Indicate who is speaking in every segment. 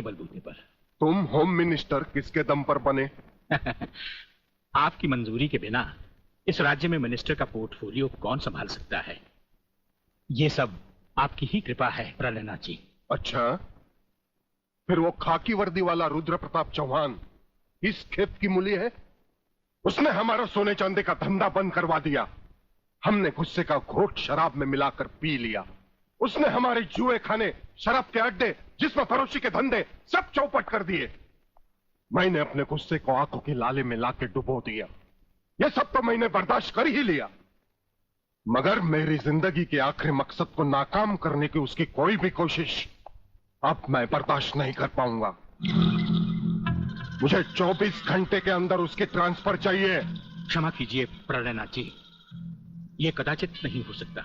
Speaker 1: बलबूते पर।
Speaker 2: तुम होम मिनिस्टर किसके दम पर बने?
Speaker 1: आपकी मंजूरी के बिना इस राज्य में मिनिस्टर का पोर्टफोलियो कौन संभाल सकता है? ये सब आपकी ही कृपा है प्रलयनाथ जी।
Speaker 2: अच्छा, फिर वो खाकी वर्दी वाला रुद्र प्रताप चौहान इस खेत की मूली है? उसने हमारा सोने चांदी का धंधा बंद करवा दिया। हमने गुस्से का घोट शराब में मिलाकर पी लिया। उसने हमारे जुए खाने, शराब के अड्डे, जिसमें फरोशी के धंधे सब चौपट कर दिए। मैंने अपने गुस्से को आंखों की लाले में लाके डुबो दिया। यह सब तो मैंने बर्दाश्त कर ही लिया, मगर मेरी जिंदगी के आखिरी मकसद को नाकाम करने की उसकी कोई भी कोशिश अब मैं बर्दाश्त नहीं कर पाऊंगा। मुझे 24 घंटे के अंदर उसकी ट्रांसफर चाहिए।
Speaker 1: क्षमा कीजिए प्रलयनाथ जी, ये कदाचित नहीं हो सकता।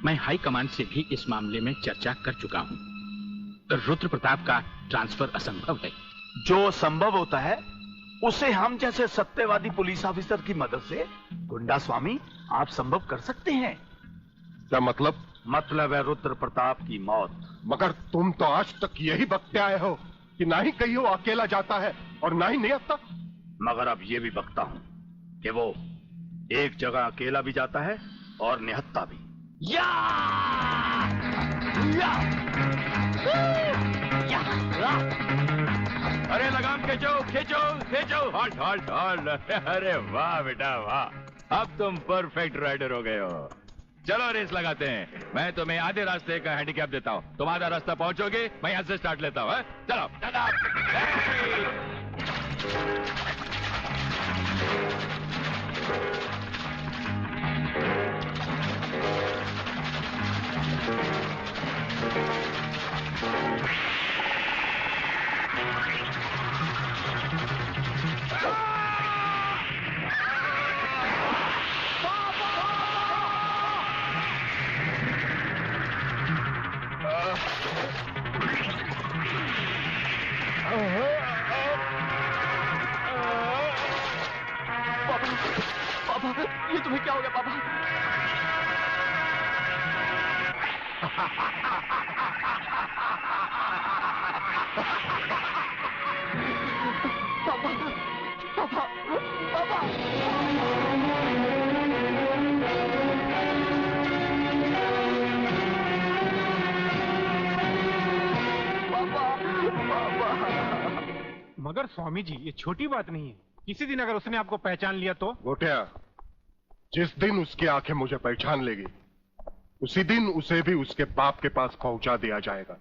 Speaker 1: मैं हाई कमांड से भी इस मामले में चर्चा कर चुका हूं। रुद्र प्रताप का ट्रांसफर असंभव है।
Speaker 3: जो संभव होता है उसे हम जैसे सत्यवादी पुलिस ऑफिसर की मदद से गुंडा स्वामी आप संभव कर सकते हैं।
Speaker 2: क्या मतलब?
Speaker 3: मतलब है रुद्र प्रताप की मौत।
Speaker 2: मगर तुम तो आज तक यही बकते आए हो कि ना ही कहीं वो अकेला जाता है और ना ही निहत्था।
Speaker 3: मगर अब ये भी बकता हूं कि वो एक जगह अकेला भी जाता है और निहत्था भी। या! या! या!
Speaker 4: अरे लगाम खींचो खींचो खींचो। Halt halt halt. अरे वाह बेटा वाह, अब तुम परफेक्ट राइडर हो गए हो। चलो रेस लगाते हैं। मैं तुम्हें आधे रास्ते का हैंडीकैप देता हूँ, तुम आधा रास्ता पहुंचोगे, मैं यहाँ से स्टार्ट लेता हूँ। चलो चलो।
Speaker 3: पापा, ये तुम्हें क्या हो गया पापा? पापा, पापा, पापा।
Speaker 5: मगर स्वामी जी, ये छोटी बात नहीं है। किसी दिन अगर उसने आपको पहचान लिया तो?
Speaker 2: गोटिया, जिस दिन उसकी आंखें मुझे पहचान लेगी उसी दिन उसे भी उसके बाप के पास पहुंचा दिया जाएगा।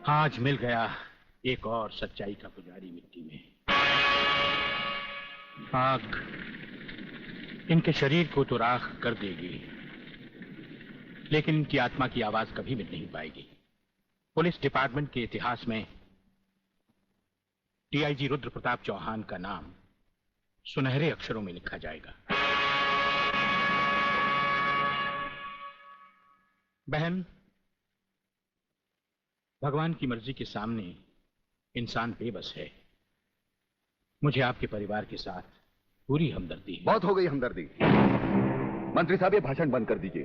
Speaker 1: आज मिल गया एक और सच्चाई का पुजारी मिट्टी में। आग इनके शरीर को तो राख कर देगी, लेकिन इनकी आत्मा की आवाज कभी मिट नहीं पाएगी। पुलिस डिपार्टमेंट के इतिहास में डीआईजी रुद्र प्रताप चौहान का नाम सुनहरे अक्षरों में लिखा जाएगा। बहन, भगवान की मर्जी के सामने इंसान बेबस है। मुझे आपके परिवार के साथ पूरी हमदर्दी है।
Speaker 6: बहुत हो गई हमदर्दी। मंत्री साहब, ये भाषण बंद कर दीजिए।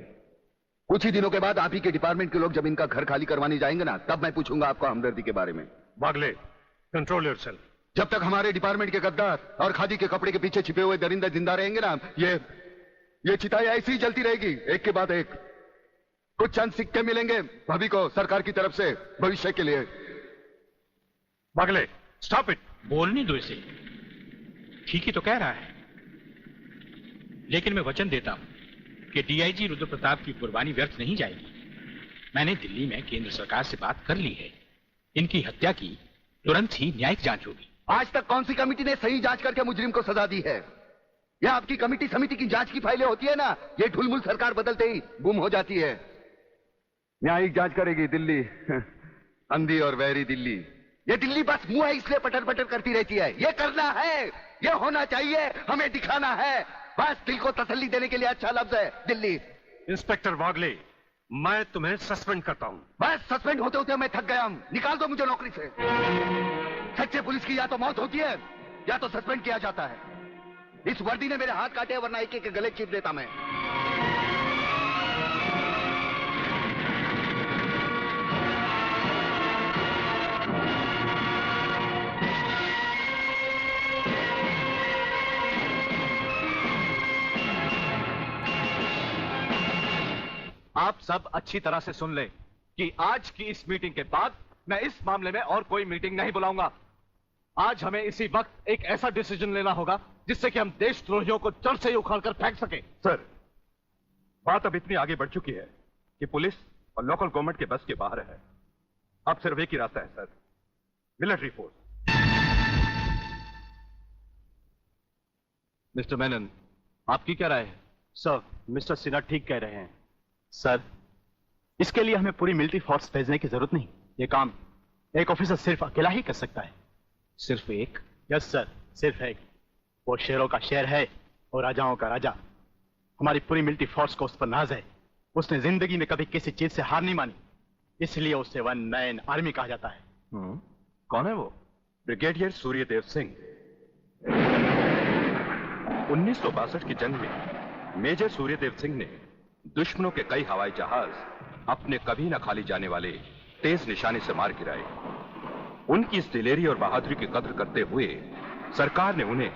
Speaker 6: कुछ ही दिनों के बाद आप ही के डिपार्टमेंट के लोग जब इनका घर खाली करवाने जाएंगे ना, तब मैं पूछूंगा आपको हमदर्दी के बारे में।
Speaker 2: Bagle, control yourself.
Speaker 6: जब तक हमारे डिपार्टमेंट के गद्दार और खादी के कपड़े के पीछे छिपे हुए दरिंदे जिंदा रहेंगे ना, ये चिताएं ऐसी ही जलती रहेगी, एक के बाद एक। कुछ चंद सिक्के मिलेंगे भाभी को सरकार की तरफ से भविष्य के लिए।
Speaker 2: Bagle, stop it.
Speaker 1: बोलने दो इसे, ठीक ही तो कह रहा है। लेकिन मैं वचन देता हूं कि डीआईजी रुद्र प्रताप की कुर्बानी व्यर्थ नहीं जाएगी। मैंने दिल्ली में केंद्र सरकार से बात कर ली है। इनकी हत्या की तुरंत ही न्यायिक जांच होगी।
Speaker 6: आज तक कौन सी कमेटी ने सही जांच करके मुजरिम को सजा दी है? यह आपकी कमेटी समिति की जांच की फाइलें होती है ना, ये ढुलमुल सरकार बदलते ही गुम हो जाती है। न्यायिक जांच करेगी दिल्ली, अंधी और वैरी दिल्ली। ये दिल्ली बस मुंह है इसलिए पटर पटर करती रहती है। ये करना है, ये होना चाहिए, हमें दिखाना है। बस दिल को तसल्ली देने के लिए अच्छा लफ्ज है दिल्ली।
Speaker 2: इंस्पेक्टर वागले, मैं तुम्हें सस्पेंड करता हूं।
Speaker 6: बस सस्पेंड होते होते मैं थक गया हूं। निकाल दो मुझे नौकरी से। सच्चे पुलिस की या तो मौत होती है या तो सस्पेंड किया जाता है। इस वर्दी ने मेरे हाथ काटे, वरना एक एक गले चीर देता मैं।
Speaker 3: आप सब अच्छी तरह से सुन लें कि आज की इस मीटिंग के बाद मैं इस मामले में और कोई मीटिंग नहीं बुलाऊंगा। आज हमें इसी वक्त एक ऐसा डिसीजन लेना होगा जिससे कि हम देशद्रोहियों को जड़ से ही उखाड़कर फेंक सके।
Speaker 7: सर, बात अब इतनी आगे बढ़ चुकी है कि पुलिस और लोकल गवर्नमेंट के बस के बाहर है। अब सिर्फ एक ही रास्ता है sir, military force.
Speaker 3: Mister Menon, आपकी क्या राय है?
Speaker 8: सर, मिस्टर सिन्हा ठीक कह रहे हैं। सर, इसके लिए हमें पूरी मिलिट्री फोर्स भेजने की जरूरत नहीं। ये काम एक ऑफिसर सिर्फ अकेला ही कर सकता है।
Speaker 1: सिर्फ एक?
Speaker 8: यस सर, सिर्फ एक। वो शेरों का शेर है और राजाओं का राजा। हमारी पूरी मिलिट्री फोर्स को उस पर नाज है। उसने जिंदगी में कभी किसी चीज से हार नहीं मानी, इसलिए उसे वन मैन आर्मी कहा जाता है।
Speaker 7: कौन है वो? ब्रिगेडियर सूर्यदेव सिंह। 1962 की जंग में मेजर सूर्यदेव सिंह ने दुश्मनों के कई हवाई जहाज अपने कभी न खाली जाने वाले तेज निशाने से मार गिराए। उनकी इस दिलेरी और बहादुरी की कद्र करते हुए सरकार ने उन्हें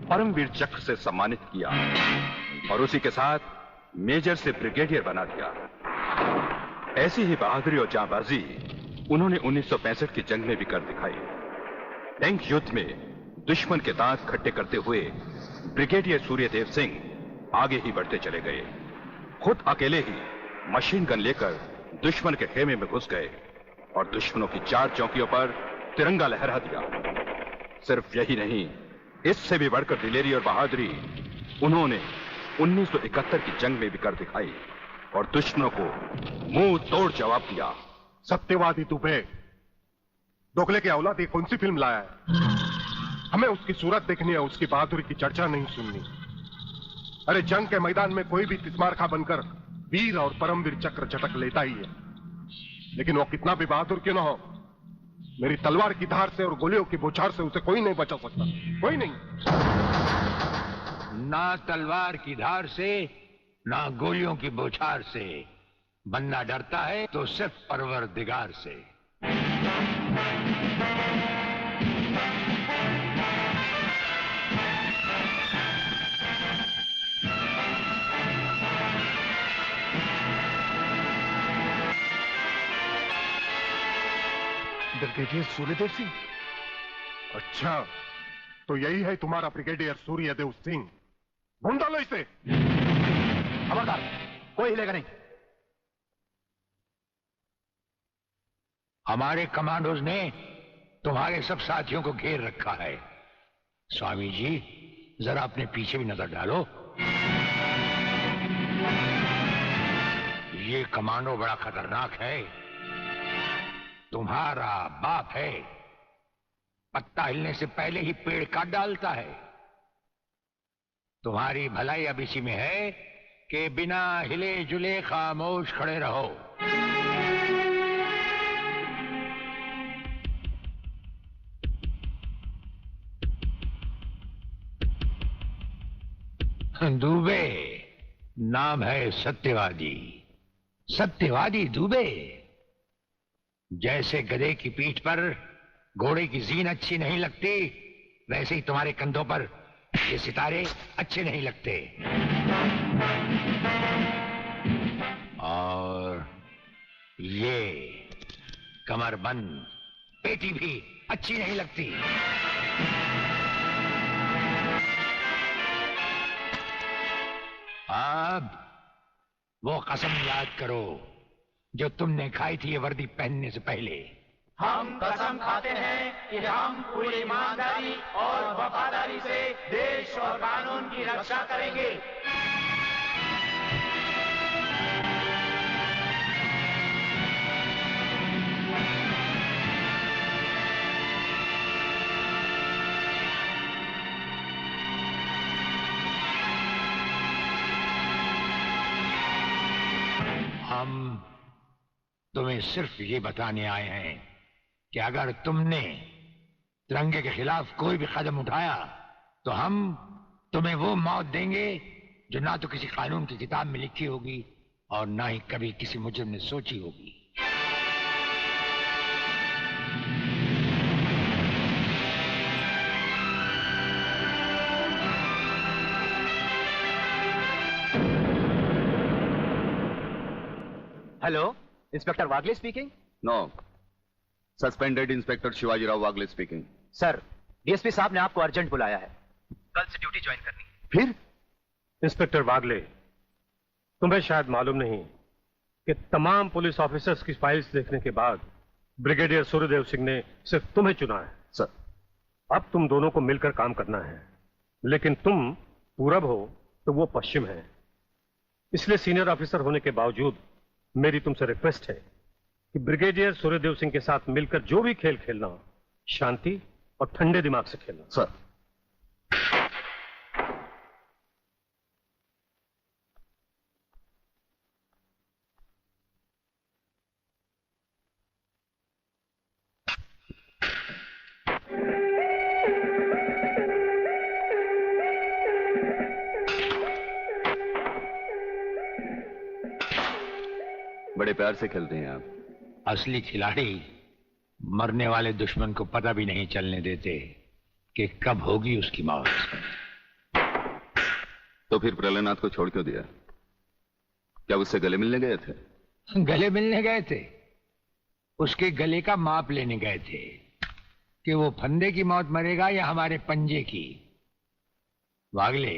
Speaker 7: परमवीर चक्र से सम्मानित किया और उसी के साथ मेजर से ब्रिगेडियर बना दिया। ऐसी ही बहादुरी और जांबाजी उन्होंने 1965 की जंग में भी कर दिखाई। टैंक युद्ध में दुश्मन के दांत खट्टे करते हुए ब्रिगेडियर सूर्यदेव सिंह आगे ही बढ़ते चले गए। खुद अकेले ही मशीन गन लेकर दुश्मन के खेमे में घुस गए और दुश्मनों की 4 चौकियों पर तिरंगा लहरा दिया। सिर्फ यही नहीं, इससे भी बढ़कर दिलेरी और बहादुरी उन्होंने 1971 की जंग में भी कर दिखाई और दुश्मनों को मुंह तोड़ जवाब दिया।
Speaker 2: सत्यवादी दुबे, दोगले के औलाद ये कौन सी फिल्म लाया है? हमें उसकी सूरत देखनी है, उसकी बहादुरी की चर्चा नहीं सुननी। अरे जंग के मैदान में कोई भी तिस्मारखा बनकर वीर और परमवीर चक्र झटक लेता ही है, लेकिन वो कितना भी बहादुर क्यों ना हो, मेरी तलवार की धार से और गोलियों की बौछार से उसे कोई नहीं बचा सकता। कोई नहीं।
Speaker 9: ना तलवार की धार से, ना गोलियों की बौछार से। बनना डरता है तो सिर्फ परवरदिगार से।
Speaker 2: ब्रिगेडियर सूर्यदेव सिंह? अच्छा, तो यही है तुम्हारा ब्रिगेडियर सूर्यदेव सिंह। ढूंढ डालो इसे।
Speaker 8: खबरदार, कोई हिलेगा नहीं।
Speaker 9: हमारे कमांडोज ने तुम्हारे सब साथियों को घेर रखा है। स्वामी जी, जरा अपने पीछे भी नजर डालो। ये कमांडो बड़ा खतरनाक है। तुम्हारा बाप है, पत्ता हिलने से पहले ही पेड़ काट डालता है। तुम्हारी भलाई अब इसी में है कि बिना हिले जुले खामोश खड़े रहो। दुबे नाम है सत्यवादी। सत्यवादी दुबे। जैसे गधे की पीठ पर घोड़े की जीन अच्छी नहीं लगती, वैसे ही तुम्हारे कंधों पर ये सितारे अच्छे नहीं लगते। और ये कमरबंद पेटी भी अच्छी नहीं लगती। अब वो कसम याद करो जो तुमने खाई थी ये वर्दी पहनने से पहले।
Speaker 10: हम कसम खाते हैं कि हम पूरी ईमानदारी और वफादारी से देश और कानून की रक्षा करेंगे।
Speaker 9: हम तुम्हें सिर्फ ये बताने आए हैं कि अगर तुमने तिरंगे के खिलाफ कोई भी कदम उठाया तो हम तुम्हें वो मौत देंगे जो ना तो किसी कानून की किताब में लिखी होगी और ना ही कभी किसी मुजरिम ने सोची होगी।
Speaker 3: Hello, inspector Wagle speaking.
Speaker 6: No, suspended inspector Shivajirao Wagle speaking.
Speaker 3: Sir, DSP साहब ने आपको अर्जेंट बुलाया है। कल से ड्यूटी ज्वाइन करनी है।
Speaker 6: फिर?
Speaker 5: इंस्पेक्टर वागले, तुम्हें शायद मालूम नहीं कि तमाम पुलिस ऑफिसर्स की फाइल्स देखने के बाद ब्रिगेडियर सूर्यदेव सिंह ने सिर्फ तुम्हें चुना है।
Speaker 6: सर,
Speaker 5: अब तुम दोनों को मिलकर काम करना है, लेकिन तुम पूरब हो तो वो पश्चिम है। इसलिए सीनियर ऑफिसर होने के बावजूद मेरी तुमसे रिक्वेस्ट है कि ब्रिगेडियर सूर्यदेव सिंह के साथ मिलकर जो भी खेल खेलना हो, शांति और ठंडे दिमाग से खेलना।
Speaker 6: सर। बड़े प्यार से खेलते हैं आप।
Speaker 9: असली खिलाड़ी मरने वाले दुश्मन को पता भी नहीं चलने देते कि कब होगी उसकी मौत।
Speaker 6: तो फिर प्रलयनाथ को छोड़ क्यों दिया? क्या उससे गले मिलने गए थे?
Speaker 9: गले मिलने गए थे? उसके गले का माप लेने गए थे कि वो फंदे की मौत मरेगा या हमारे पंजे की। वागले,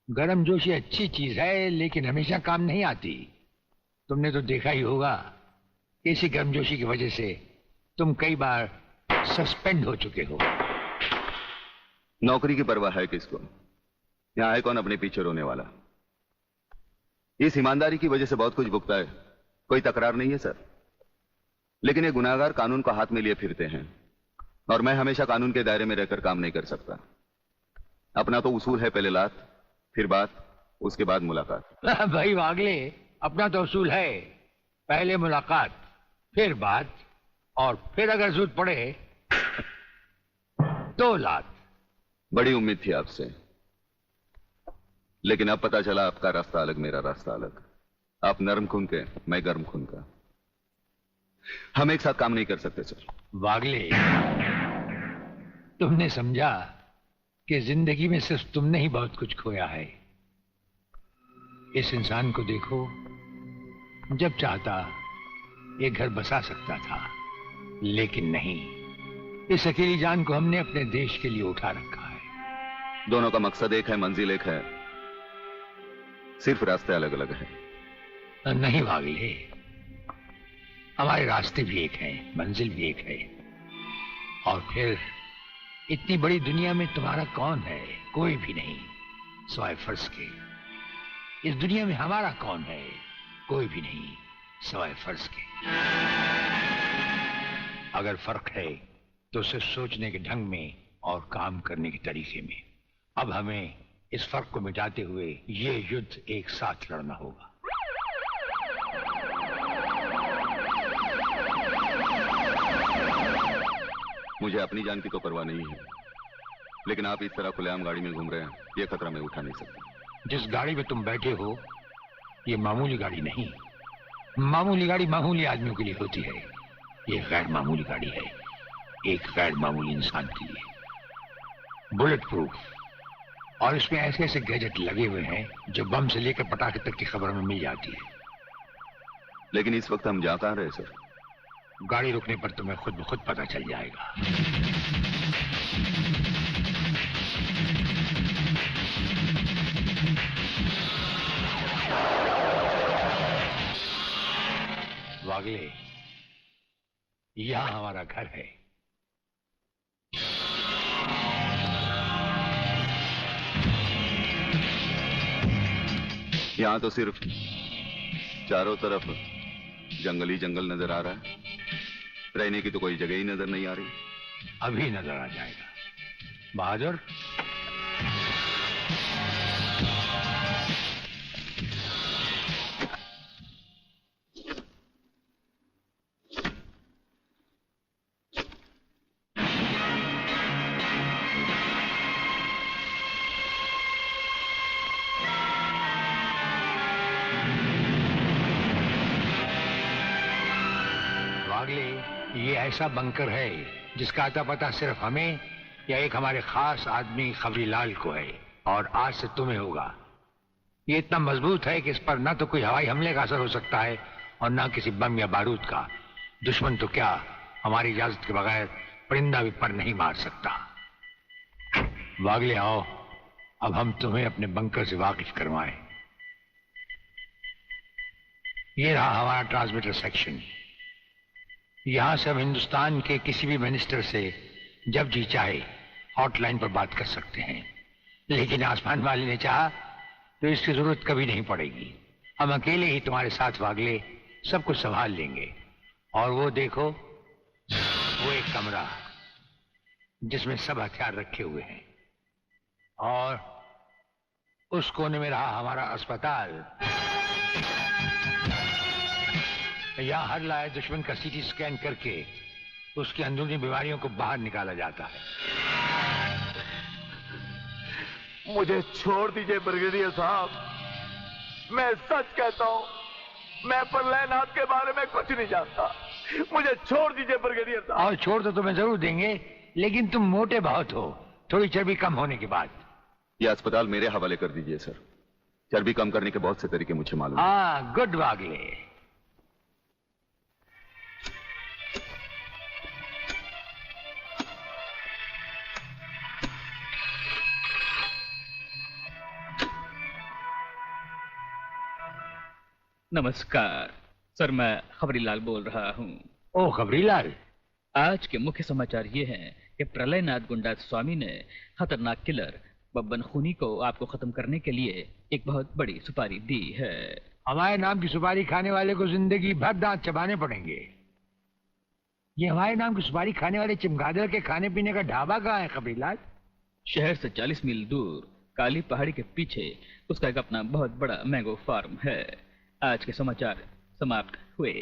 Speaker 9: गर्मजोशी अच्छी चीज है लेकिन हमेशा काम नहीं आती। तुमने तो देखा ही होगा कि इसी गर्मजोशी की वजह से तुम कई बार सस्पेंड हो चुके हो।
Speaker 6: नौकरी की परवाह है किसको? यहां है कौन अपने पीछे रोने वाला? इस ईमानदारी की वजह से बहुत कुछ भुगता है, कोई तकरार नहीं है सर। लेकिन ये गुनाहगार कानून को हाथ में लिए फिरते हैं और मैं हमेशा कानून के दायरे में रहकर काम नहीं कर सकता। अपना तो उसूल है, पहले लात फिर बात, उसके बाद मुलाकात।
Speaker 9: भाई वागले, अपना तो उसूल है, पहले मुलाकात फिर बात और फिर अगर जरूरत पड़े तो लात।
Speaker 6: बड़ी उम्मीद थी आपसे, लेकिन अब पता चला आपका रास्ता अलग, मेरा रास्ता अलग। आप नरम खून के, मैं गर्म खून का। हम एक साथ काम नहीं कर सकते सर।
Speaker 9: वागले, तुमने समझा कि जिंदगी में सिर्फ तुमने ही बहुत कुछ खोया है। इस इंसान को देखो, जब चाहता ये घर बसा सकता था, लेकिन नहीं। इस अकेली जान को हमने अपने देश के लिए उठा रखा है।
Speaker 6: दोनों का मकसद एक है, मंजिल एक है, सिर्फ रास्ते अलग अलग हैं।
Speaker 9: नहीं वागले, हमारे रास्ते भी एक हैं, मंजिल भी एक है। और फिर इतनी बड़ी दुनिया में तुम्हारा कौन है? कोई भी नहीं, सिवाय फर्ज के। इस दुनिया में हमारा कौन है? कोई भी नहीं, सिवाय फर्ज के। अगर फर्क है तो सिर्फ सोचने के ढंग में और काम करने के तरीके में। अब हमें इस फर्क को मिटाते हुए ये युद्ध एक साथ लड़ना होगा।
Speaker 11: मुझे अपनी जान की तो परवाह नहीं है, लेकिन आप इस तरह खुलेआम गाड़ी में घूम रहे हैं, ये खतरा मैं उठा नहीं सकता।
Speaker 9: जिस गाड़ी में तुम बैठे हो ये मामूली गाड़ी नहीं। मामूली गाड़ी मामूली आदमियों के लिए होती है, ये गैर मामूली गाड़ी है, एक गैर मामूली इंसान के लिए। बुलेट प्रूफ, और इसमें ऐसे ऐसे गैजेट लगे हुए हैं जो बम से लेकर पटाखे तक की खबर में मिल जाती है।
Speaker 11: लेकिन इस वक्त हम जा कहां रहे सर?
Speaker 9: गाड़ी रुकने पर तुम्हें खुद ब खुद पता चल जाएगा। वागले, यहां हमारा घर है।
Speaker 11: यहां तो सिर्फ चारों तरफ जंगल ही जंगल नजर आ रहा है, रहने की तो कोई जगह ही नजर नहीं आ रही।
Speaker 9: अभी नजर आ जाएगा बहादुर। ये ऐसा बंकर है जिसका अता पता सिर्फ हमें या एक हमारे खास आदमी खबरीलाल को है, और आज से तुम्हें होगा। ये इतना मजबूत है कि इस पर ना तो कोई हवाई हमले का असर हो सकता है और ना किसी बम या बारूद का। दुश्मन तो क्या, हमारी इजाजत के बगैर परिंदा भी पर नहीं मार सकता। वागले आओ, अब हम तुम्हें अपने बंकर से वाकिफ करवाएं। ये रहा हमारा ट्रांसमीटर सेक्शन। यहां से हम हिंदुस्तान के किसी भी मिनिस्टर से जब जी चाहे हॉटलाइन पर बात कर सकते हैं, लेकिन आसमान वाले ने चाहा तो इसकी जरूरत कभी नहीं पड़ेगी। हम अकेले ही तुम्हारे साथ वागले सब कुछ संभाल लेंगे। और वो देखो, वो एक कमरा जिसमें सब हथियार रखे हुए हैं, और उस कोने में रहा हमारा अस्पताल। यहाँ हर लाए दुश्मन का सीटी स्कैन करके उसकी अंदरूनी बीमारियों को बाहर निकाला जाता है।
Speaker 3: मुझे छोड़ दीजिए ब्रिगेडियर साहब, मैं सच कहता हूँ, मैं प्रलयनाथ के बारे में कुछ नहीं जानता। मुझे छोड़ दीजिए ब्रिगेडियर साहब।
Speaker 9: और छोड़ तो तुम्हें जरूर देंगे, लेकिन तुम मोटे बहुत हो, थोड़ी चर्बी कम होने के बाद।
Speaker 11: ये अस्पताल मेरे हवाले कर दीजिए सर, चर्बी कम करने के बहुत से तरीके मुझे मालूम है।
Speaker 9: हाँ, गुड वागले।
Speaker 12: नमस्कार सर, मैं खबरीलाल बोल रहा हूँ।
Speaker 9: ओ खबरीलाल,
Speaker 12: आज के मुख्य समाचार ये हैं कि प्रलयनाथ गुंडा स्वामी ने खतरनाक किलर बब्बन खूनी को आपको खत्म करने के लिए एक बहुत बड़ी सुपारी दी है।
Speaker 9: हमारे नाम की सुपारी खाने वाले को जिंदगी भर दांत चबाने पड़ेंगे। ये हमारे नाम की सुपारी खाने वाले चमगादड़ के खाने पीने का ढाबा कहाँ है खबरीलाल?
Speaker 12: शहर से 40 मील दूर काली पहाड़ी के पीछे उसका एक अपना बहुत बड़ा मैंगो फार्म है। आज के समाचार समाप्त हुए।